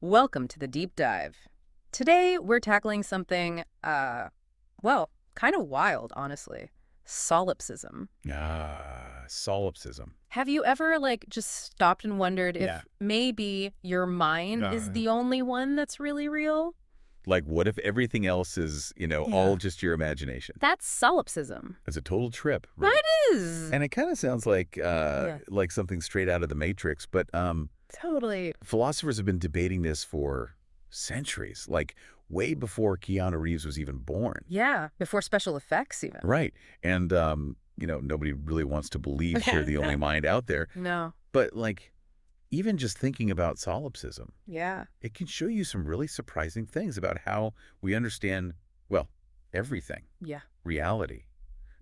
Welcome to the deep dive. Today we're tackling something, well, kind of wild, honestly. Solipsism. Solipsism. Have you ever, just stopped and wondered Yeah. if maybe your mind is Uh, the only one that's really real? like, what if everything else is, all Yeah. just your imagination? That's solipsism. It's a total trip, That really. is. And it kind of sounds like Yeah, something straight out of the Matrix, but totally. philosophers have been debating this for centuries, like way before Keanu Reeves was even born. Yeah, before special effects, even. Right. And nobody really wants to believe you're the only mind out there, No. but even just thinking about solipsism, Yeah. it can show you some really surprising things about how we understand, well, everything. Yeah. Reality,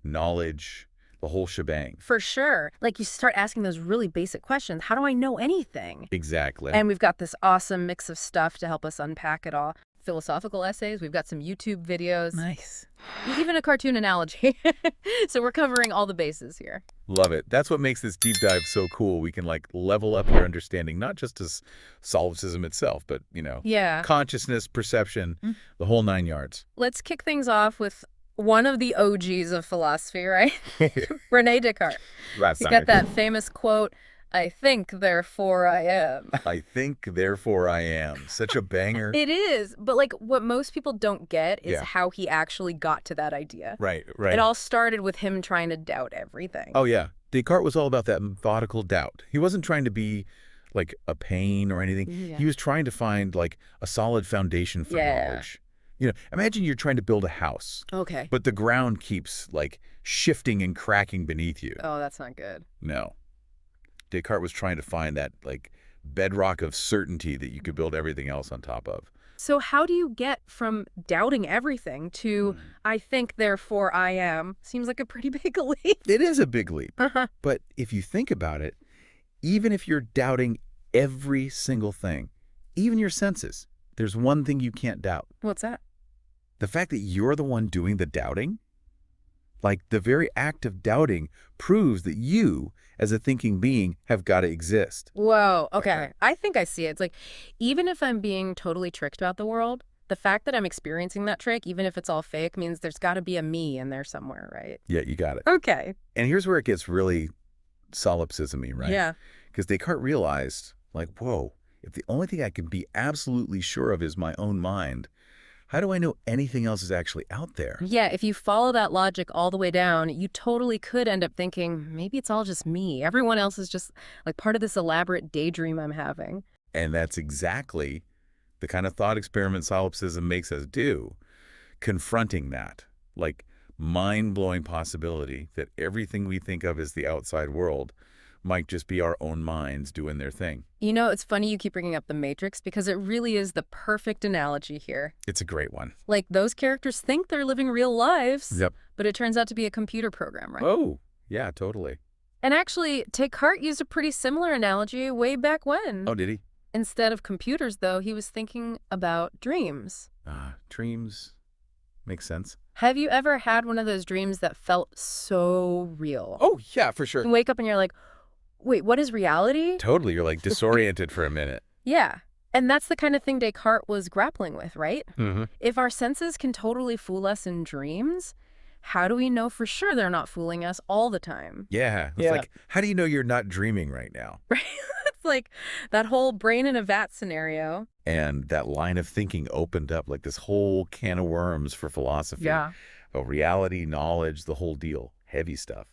knowledge, the whole shebang. For sure. Like, you start asking those really basic questions. How do I know anything? Exactly. And we've got this awesome mix of stuff to help us unpack it all. Philosophical essays, we've got some YouTube videos, Nice. even a cartoon analogy. So we're covering all the bases here. Love it. That's what makes this deep dive so cool. We can level up your understanding, not just as solipsism itself, but, Yeah. consciousness, perception, Mm. the whole nine yards. Let's kick things off with one of the OGs of philosophy, right? Rene Descartes. That's He's got that famous quote, "I think, therefore I am." I think, therefore I am. Such a banger. It is, but what most people don't get is Yeah. how he actually got to that idea. Right, It right. all started with him trying to doubt everything. Oh, yeah. Descartes was all about that methodical doubt. He wasn't trying to be like a pain or anything. Yeah. He was trying to find a solid foundation for Yeah. knowledge. Imagine you're trying to build a house, Okay. but the ground keeps shifting and cracking beneath you. Oh, that's not good. No. Descartes was trying to find that bedrock of certainty that you could build everything else on top of. So how do you get from doubting everything to Mm. "I think, therefore I am"? Seems like a pretty big leap. It is a big leap. Uh-huh. But if you think about it, even if you're doubting every single thing, even your senses, there's one thing you can't doubt. What's that? The fact that you're the one doing the doubting, the very act of doubting proves that you, as a thinking being, have got to exist. Whoa, okay. Okay. I think I see it. It's like, even if I'm being totally tricked about the world, the fact that I'm experiencing that trick, even if it's all fake, means there's got to be a me in there somewhere, right? Yeah, you got it. Okay. And here's where it gets really solipsism-y, right? Yeah. Because Descartes realized, whoa, if the only thing I can be absolutely sure of is my own mind, how do I know anything else is actually out there? Yeah, if you follow that logic all the way down, you totally could end up thinking, maybe it's all just me. Everyone else is just part of this elaborate daydream I'm having. And that's exactly the kind of thought experiment solipsism makes us do, confronting that, mind-blowing possibility that everything we think of as the outside world might just be our own minds doing their thing. You know, it's funny you keep bringing up the Matrix because it really is the perfect analogy here. It's a great one. Those characters think they're living real lives, Yep. but it turns out to be a computer program, right? Oh, yeah, totally. And actually, Descartes used a pretty similar analogy way back when. Oh, did he? Instead of computers, though, he was thinking about dreams. Dreams. Makes sense. Have you ever had one of those dreams that felt so real? Oh, yeah, for sure. You wake up and you're like, wait, what is reality? Totally. You're disoriented for a minute. Yeah. And that's the kind of thing Descartes was grappling with, right? Mm-hmm. If our senses can totally fool us in dreams, how do we know for sure they're not fooling us all the time? Yeah. It's Yeah. how do you know you're not dreaming right now? Right? It's like that whole brain in a vat scenario. And that line of thinking opened up this whole can of worms for philosophy. Oh, reality, knowledge, the whole deal. Heavy stuff.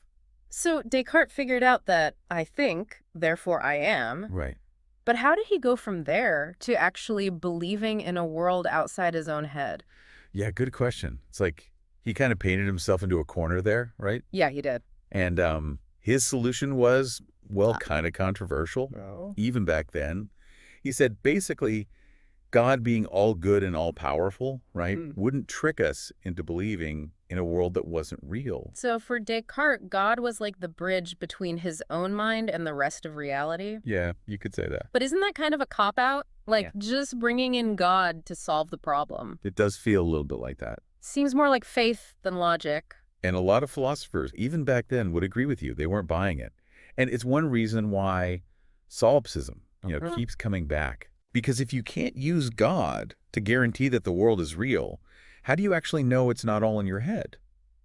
So Descartes figured out that I think, therefore I am. Right. But how did he go from there to actually believing in a world outside his own head? Yeah, good question. It's he kind of painted himself into a corner there, right? Yeah, he did. And his solution was, kind of controversial, Oh. even back then. He said, basically, God being all good and all powerful, right, wouldn't trick us into believing in a world that wasn't real. So for Descartes, God was like the bridge between his own mind and the rest of reality. Yeah, you could say that. But isn't that kind of a cop-out? Yeah. Just bringing in God to solve the problem. It does feel a little bit like that. Seems more like faith than logic. And a lot of philosophers, even back then, would agree with you. They weren't buying it. And it's one reason why solipsism, keeps coming back. Because if you can't use God to guarantee that the world is real, how do you actually know it's not all in your head?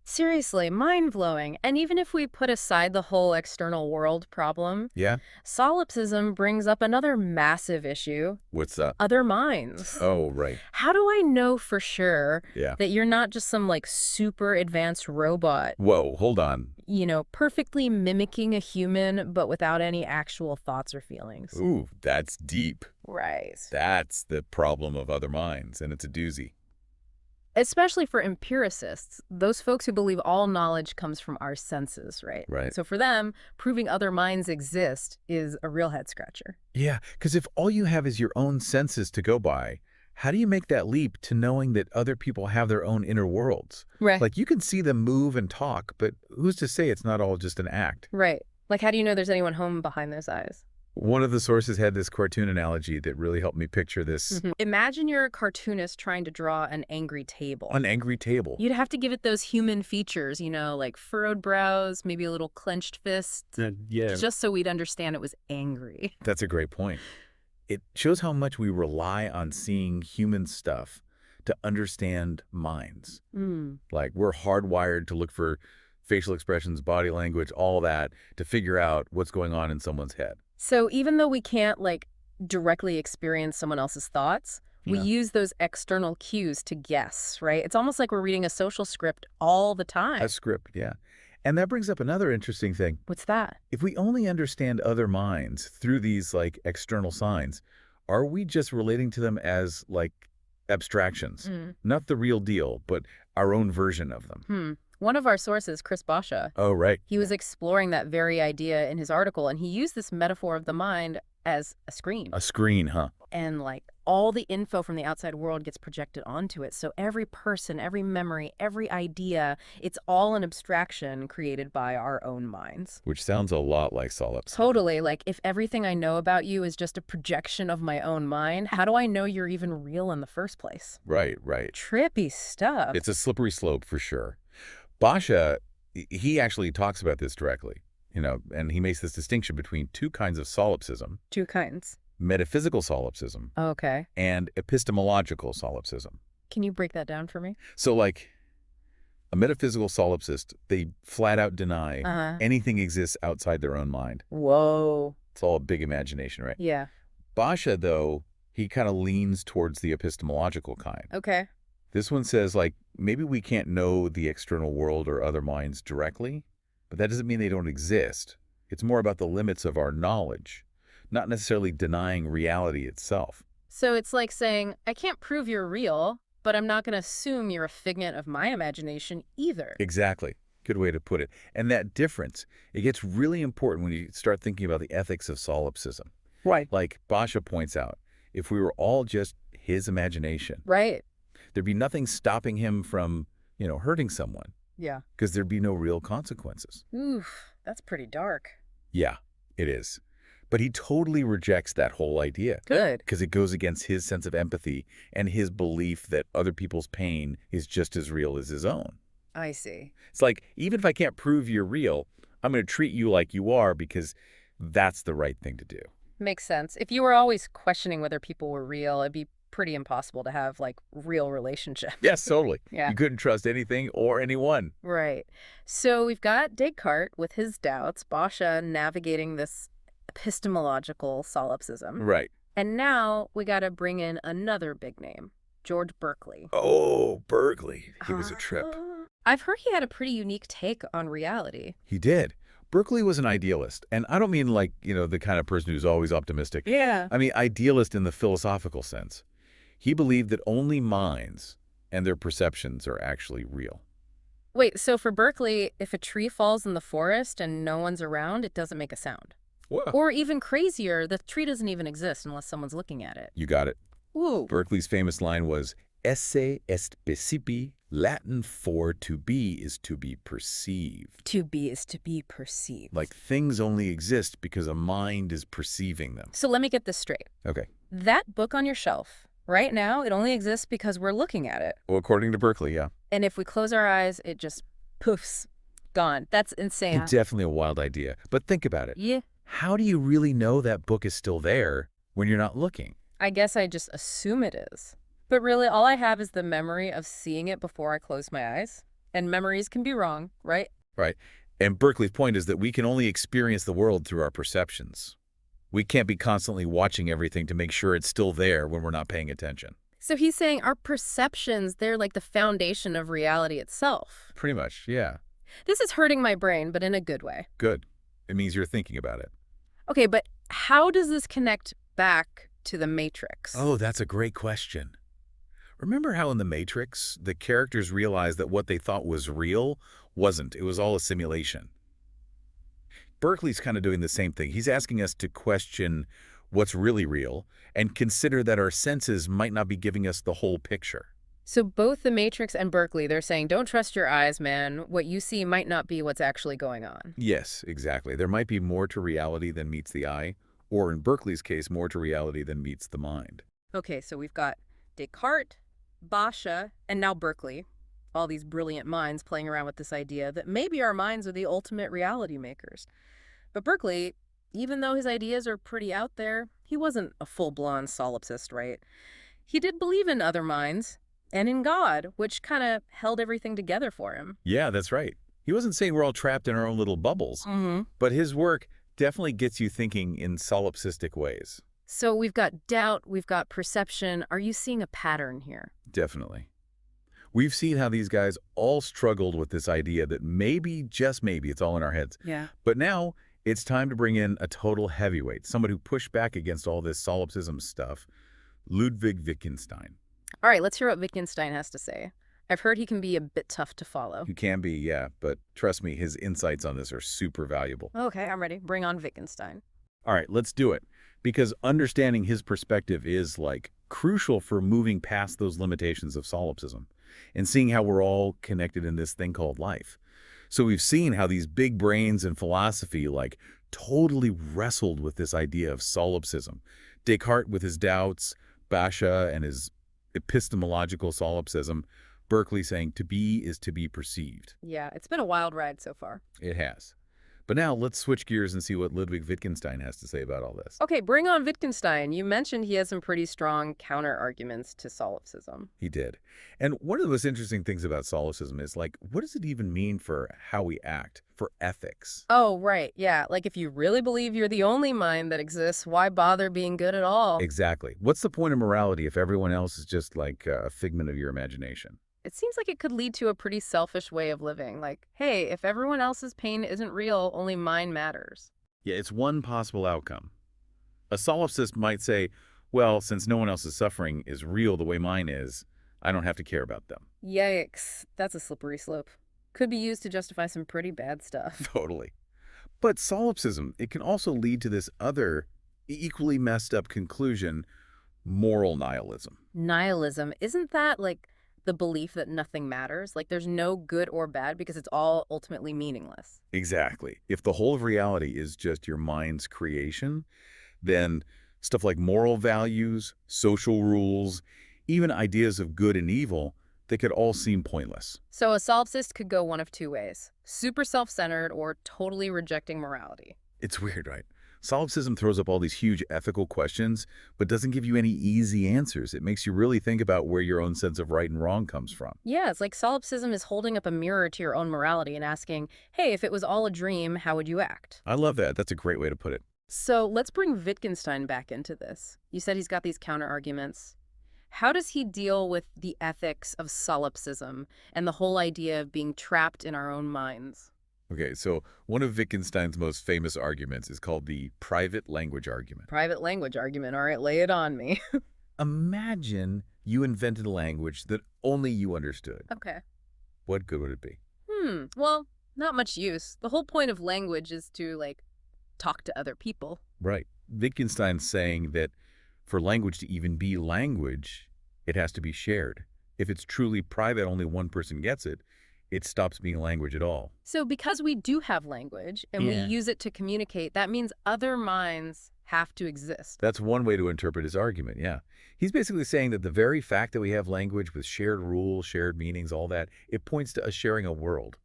Seriously, mind-blowing. And even if we put aside the whole external world problem, Yeah? solipsism brings up another massive issue: What's that? other minds. Oh, right. How do I know for sure Yeah. that you're not just some like super advanced robot, Whoa, hold on. perfectly mimicking a human, but without any actual thoughts or feelings? Ooh, that's deep. Right. That's the problem of other minds, and it's a doozy. Especially for empiricists, those folks who believe all knowledge comes from our senses, right? Right. So for them, proving other minds exist is a real head scratcher. Yeah, because if all you have is your own senses to go by, how do you make that leap to knowing that other people have their own inner worlds? Right. Like, you can see them move and talk, but who's to say it's not all just an act? Right. Like, how do you know there's anyone home behind those eyes? One of the sources had this cartoon analogy that really helped me picture this. Imagine you're a cartoonist trying to draw an angry table. An angry table. You'd have to give it those human features, like furrowed brows, maybe a little clenched fist, Yeah. just so we'd understand it was angry. That's a great point. It shows how much we rely on seeing human stuff to understand minds. Like, we're hardwired to look for facial expressions, body language, all that, to figure out what's going on in someone's head. So even though we can't, directly experience someone else's thoughts, we Yeah. use those external cues to guess, right? It's almost like we're reading a social script all the time. A script, yeah. And that brings up another interesting thing. What's that? If we only understand other minds through these, external signs, are we just relating to them as, abstractions? Not the real deal, but our own version of them. One of our sources, Chris Basha, Oh, right. he was exploring that very idea in his article, and he used this metaphor of the mind as a screen. A screen, huh? And all the info from the outside world gets projected onto it. So every person, every memory, every idea, it's all an abstraction created by our own minds. Which sounds a lot like solipsism. Totally. If everything I know about you is just a projection of my own mind, how do I know you're even real in the first place? Right, right. Trippy stuff. It's a slippery slope for sure. Basha, he actually talks about this directly, and he makes this distinction between two kinds of solipsism: Two kinds. metaphysical solipsism Okay. and epistemological solipsism. Can you break that down for me? So, a metaphysical solipsist, they flat out deny anything exists outside their own mind. Whoa. It's all a big imagination, right? Yeah. Basha, though, he kind of leans towards the epistemological kind. Okay. This one says, maybe we can't know the external world or other minds directly, but that doesn't mean they don't exist. It's more about the limits of our knowledge, not necessarily denying reality itself. So it's like saying, I can't prove you're real, but I'm not going to assume you're a figment of my imagination either. Exactly. Good way to put it. And that difference, it gets really important when you start thinking about the ethics of solipsism. Right. Like Basha points out, if we were all just his imagination, Right. there'd be nothing stopping him from, hurting someone, Yeah. because there'd be no real consequences. Oof, that's pretty dark. Yeah, it is. But he totally rejects that whole idea. Good. Because it goes against his sense of empathy and his belief that other people's pain is just as real as his own. I see. It's like, even if I can't prove you're real, I'm going to treat you like you are because that's the right thing to do. Makes sense. If you were always questioning whether people were real, it'd be pretty impossible to have, real relationships. Yes, totally. Yeah. You couldn't trust anything or anyone. Right. So we've got Descartes with his doubts, Basha navigating this epistemological solipsism. Right. And now we got to bring in another big name, George Berkeley. Oh, Berkeley. He was a trip. I've heard he had a pretty unique take on reality. He did. Berkeley was an idealist. And I don't mean the kind of person who's always optimistic. Yeah. I mean idealist in the philosophical sense. He believed that only minds and their perceptions are actually real. Wait, so for Berkeley, if a tree falls in the forest and no one's around, it doesn't make a sound. Whoa. Or even crazier, the tree doesn't even exist unless someone's looking at it. You got it. Ooh. Berkeley's famous line was, esse est percipi, Latin for to be is to be perceived. To be is to be perceived. Like things only exist because a mind is perceiving them. So let me get this straight. Okay. That book on your shelf, right now, it only exists because we're looking at it. Well, according to Berkeley, yeah. And if we close our eyes, it just poofs. Gone. That's insane. Definitely a wild idea. But think about it. Yeah. How do you really know that book is still there when you're not looking? I guess I just assume it is. But really, all I have is the memory of seeing it before I close my eyes. And memories can be wrong, right? Right. And Berkeley's point is that we can only experience the world through our perceptions. We can't be constantly watching everything to make sure it's still there when we're not paying attention. So he's saying our perceptions, they're like the foundation of reality itself. Pretty much, yeah. This is hurting my brain, but in a good way. Good. It means you're thinking about it. Okay, but how does this connect back to the Matrix? Oh, that's a great question. Remember how in The Matrix, the characters realized that what they thought was real wasn't. It was all a simulation. Berkeley's kind of doing the same thing. He's asking us to question what's really real and consider that our senses might not be giving us the whole picture. So both the Matrix and Berkeley, they're saying, don't trust your eyes, man. What you see might not be what's actually going on. Yes, exactly. There might be more to reality than meets the eye, or in Berkeley's case, more to reality than meets the mind. Okay, so we've got Descartes, Basha, and now Berkeley. All these brilliant minds playing around with this idea that maybe our minds are the ultimate reality makers. But Berkeley, even though his ideas are pretty out there, he wasn't a full-blown solipsist, right? He did believe in other minds and in God, which kind of held everything together for him. Yeah, that's right. He wasn't saying we're all trapped in our own little bubbles, Mm-hmm. but his work definitely gets you thinking in solipsistic ways. So we've got doubt, we've got perception. Are you seeing a pattern here? Definitely. We've seen how these guys all struggled with this idea that maybe, just maybe, it's all in our heads. Yeah. But now it's time to bring in a total heavyweight, someone who pushed back against all this solipsism stuff, Ludwig Wittgenstein. All right, let's hear what Wittgenstein has to say. I've heard he can be a bit tough to follow. He can be, yeah, but trust me, his insights on this are super valuable. Okay, I'm ready. Bring on Wittgenstein. All right, let's do it. Because understanding his perspective is, like, crucial for moving past those limitations of solipsism and seeing how we're all connected in this thing called life. So we've seen how these big brains in philosophy, like, totally wrestled with this idea of solipsism. Descartes with his doubts, Basha and his epistemological solipsism, Berkeley saying to be is to be perceived. Yeah, it's been a wild ride so far. It has. But now let's switch gears and see what Ludwig Wittgenstein has to say about all this. Okay, bring on Wittgenstein. You mentioned he has some pretty strong counter-arguments to solipsism. He did. And one of the most interesting things about solipsism is, like, what does it even mean for how we act, for ethics? Oh, right, yeah. Like if you really believe you're the only mind that exists, why bother being good at all? Exactly. What's the point of morality if everyone else is just like a figment of your imagination? It seems like it could lead to a pretty selfish way of living. Like, hey, if everyone else's pain isn't real, only mine matters. Yeah, it's one possible outcome. A solipsist might say, well, since no one else's suffering is real the way mine is, I don't have to care about them. Yikes, that's a slippery slope. Could be used to justify some pretty bad stuff. Totally. But solipsism, it can also lead to this other, equally messed up conclusion, moral nihilism. Nihilism, isn't that like the belief that nothing matters? Like there's no good or bad because it's all ultimately meaningless. Exactly. If the whole of reality is just your mind's creation, then stuff like moral values, social rules, even ideas of good and evil, they could all seem pointless. So a solipsist could go one of two ways: super self-centered or totally rejecting morality. It's weird, right? Solipsism throws up all these huge ethical questions, but doesn't give you any easy answers. It makes you really think about where your own sense of right and wrong comes from. Yeah, it's like solipsism is holding up a mirror to your own morality and asking, hey, if it was all a dream, how would you act? I love that. That's a great way to put it. So let's bring Wittgenstein back into this. You said he's got these counter-arguments. How does he deal with the ethics of solipsism and the whole idea of being trapped in our own minds? Okay, so one of Wittgenstein's most famous arguments is called the private language argument. Private language argument. All right, lay it on me. Imagine you invented a language that only you understood. Okay. What good would it be? Well, not much use. The whole point of language is to, like, talk to other people. Right. Wittgenstein's saying that for language to even be language, it has to be shared. If it's truly private, only one person gets it, it stops being language at all. So because we do have language and we Yeah. use it to communicate, that means other minds have to exist. That's one way to interpret his argument, yeah. He's basically saying that the very fact that we have language with shared rules, shared meanings, all that, it points to us sharing a world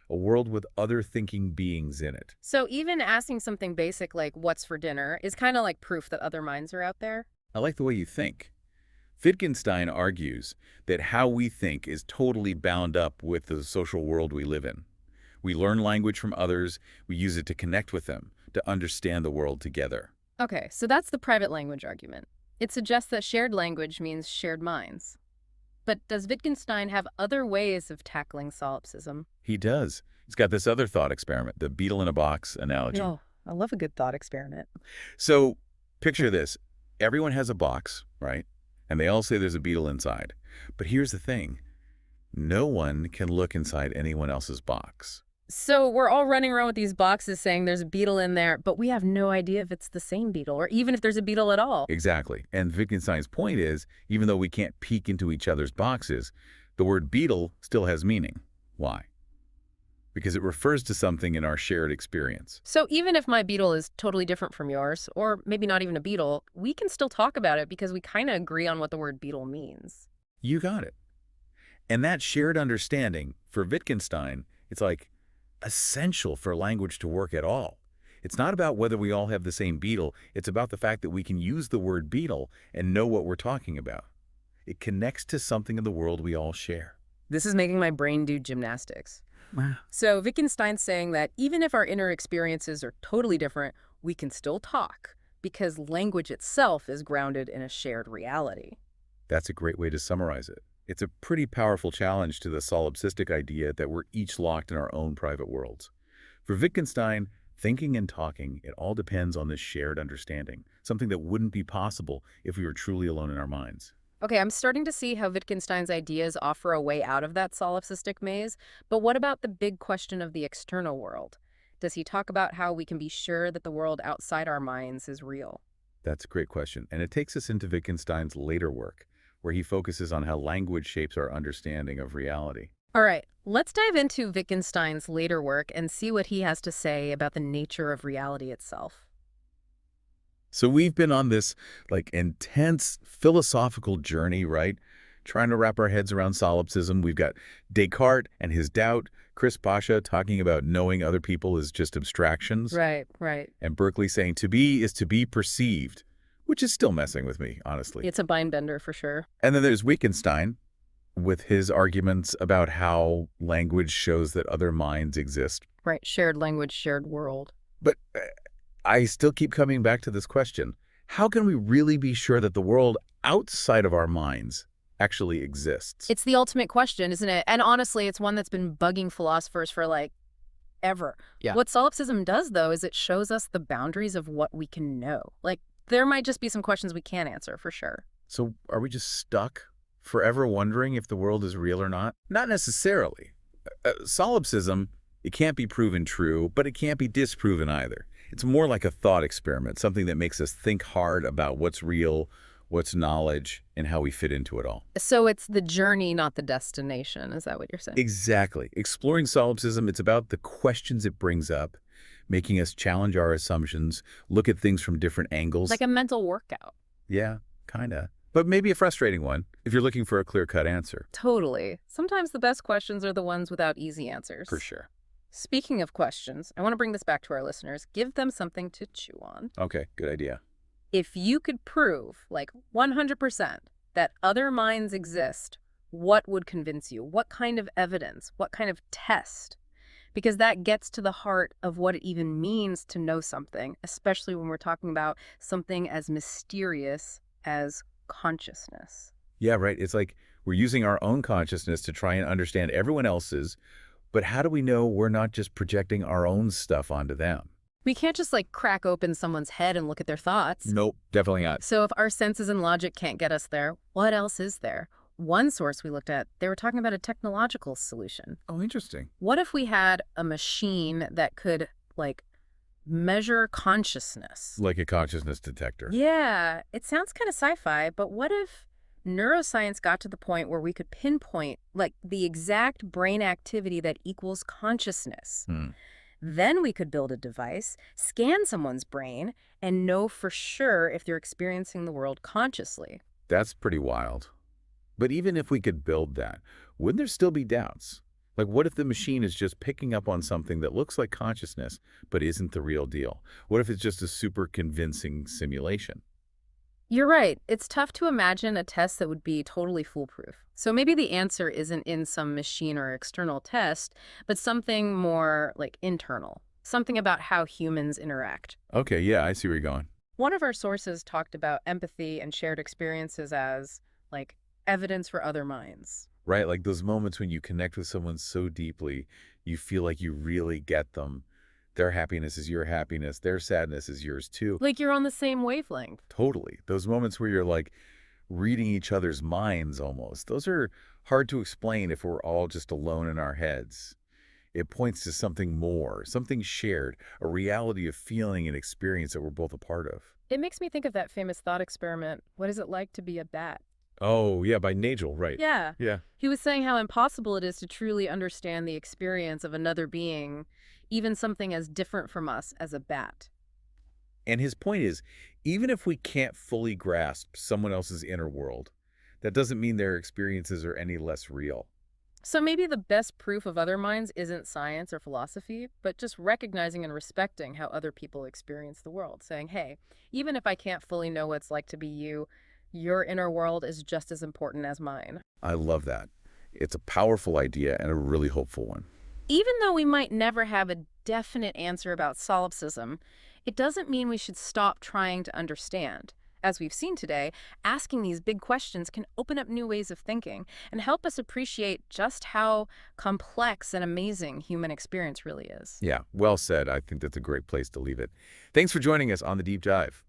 with other thinking beings in it. So even asking something basic like what's for dinner is kind of like proof that other minds are out there. I like the way you think. Wittgenstein argues that how we think is totally bound up with the social world we live in. We learn language from others, we use it to connect with them, to understand the world together. Okay, so that's the private language argument. It suggests that shared language means shared minds. But does Wittgenstein have other ways of tackling solipsism? He does. He's got this other thought experiment, the beetle in a box analogy. Oh, I love a good thought experiment. So picture this. Everyone has a box, right? And they all say there's a beetle inside. But here's the thing. No one can look inside anyone else's box. So we're all running around with these boxes saying there's a beetle in there, but we have no idea if it's the same beetle or even if there's a beetle at all. Exactly. And Wittgenstein's point is, even though we can't peek into each other's boxes, the word beetle still has meaning. Why? Because it refers to something in our shared experience. So even if my beetle is totally different from yours, or maybe not even a beetle, we can still talk about it because we kind of agree on what the word beetle means. You got it. And that shared understanding, for Wittgenstein, it's like essential for language to work at all. It's not about whether we all have the same beetle. It's about the fact that we can use the word beetle and know what we're talking about. It connects to something in the world we all share. This is making my brain do gymnastics. Wow. So Wittgenstein's saying that even if our inner experiences are totally different, we can still talk because language itself is grounded in a shared reality. That's a great way to summarize it. It's a pretty powerful challenge to the solipsistic idea that we're each locked in our own private worlds. For Wittgenstein, thinking and talking, it all depends on this shared understanding, something that wouldn't be possible if we were truly alone in our minds. Okay, I'm starting to see how Wittgenstein's ideas offer a way out of that solipsistic maze, but what about the big question of the external world? Does he talk about how we can be sure that the world outside our minds is real? That's a great question, and it takes us into Wittgenstein's later work, where he focuses on how language shapes our understanding of reality. All right, let's dive into Wittgenstein's later work and see what he has to say about the nature of reality itself. So we've been on this intense philosophical journey, right? Trying to wrap our heads around solipsism. We've got Descartes and his doubt, Chris Pasha talking about knowing other people is just abstractions, Right. and Berkeley saying to be is to be perceived, which is still messing with me, honestly. It's a mind bender for sure. And then there's Wittgenstein with his arguments about how language shows that other minds exist. Right, shared language, shared world. But I still keep coming back to this question. How can we really be sure that the world outside of our minds actually exists? It's the ultimate question, isn't it? And honestly, it's one that's been bugging philosophers for ever. Yeah. What solipsism does, though, is it shows us the boundaries of what we can know. There might just be some questions we can't answer for sure. So are we just stuck forever wondering if the world is real or not? Not necessarily. Solipsism, it can't be proven true, but it can't be disproven either. It's more like a thought experiment, something that makes us think hard about what's real, what's knowledge, and how we fit into it all. So it's the journey, not the destination. Is that what you're saying? Exactly. Exploring solipsism, it's about the questions it brings up, making us challenge our assumptions, look at things from different angles. Like a mental workout. Yeah, kind of. But maybe a frustrating one if you're looking for a clear-cut answer. Totally. Sometimes the best questions are the ones without easy answers. For sure. Speaking of questions, I want to bring this back to our listeners. Give them something to chew on. Okay, good idea. If you could prove, 100%, that other minds exist, what would convince you? What kind of evidence? What kind of test? Because that gets to the heart of what it even means to know something, especially when we're talking about something as mysterious as consciousness. Yeah, right. It's like we're using our own consciousness to try and understand everyone else's, but how do we know we're not just projecting our own stuff onto them? We can't just crack open someone's head and look at their thoughts. Nope, definitely not. So if our senses and logic can't get us there, what else is there? One source we looked at, they were talking about a technological solution. Oh, interesting. What if we had a machine that could, measure consciousness? Like a consciousness detector. Yeah, it sounds kind of sci-fi, but what if neuroscience got to the point where we could pinpoint, the exact brain activity that equals consciousness? Then we could build a device, scan someone's brain, and know for sure if they're experiencing the world consciously. That's pretty wild. But even if we could build that, wouldn't there still be doubts? What if the machine is just picking up on something that looks like consciousness, but isn't the real deal? What if it's just a super convincing simulation? You're right. It's tough to imagine a test that would be totally foolproof. So maybe the answer isn't in some machine or external test, but something more like internal, something about how humans interact. Okay, yeah, I see where you're going. One of our sources talked about empathy and shared experiences as like evidence for other minds. Right, like those moments when you connect with someone so deeply, you feel like you really get them. Their happiness is your happiness, their sadness is yours too. Like you're on the same wavelength. Totally. Those moments where you're like reading each other's minds almost. Those are hard to explain if we're all just alone in our heads. It points to something more, something shared, a reality of feeling and experience that we're both a part of. It makes me think of that famous thought experiment. What is it like to be a bat? Oh, yeah, by Nagel, right. Yeah. Yeah. He was saying how impossible it is to truly understand the experience of another being, even something as different from us as a bat. And his point is, even if we can't fully grasp someone else's inner world, that doesn't mean their experiences are any less real. So maybe the best proof of other minds isn't science or philosophy, but just recognizing and respecting how other people experience the world, saying, hey, even if I can't fully know what it's like to be you, your inner world is just as important as mine. I love that. It's a powerful idea and a really hopeful one. Even though we might never have a definite answer about solipsism, it doesn't mean we should stop trying to understand. As we've seen today, asking these big questions can open up new ways of thinking and help us appreciate just how complex and amazing human experience really is. Yeah, well said. I think that's a great place to leave it. Thanks for joining us on The Deep Dive.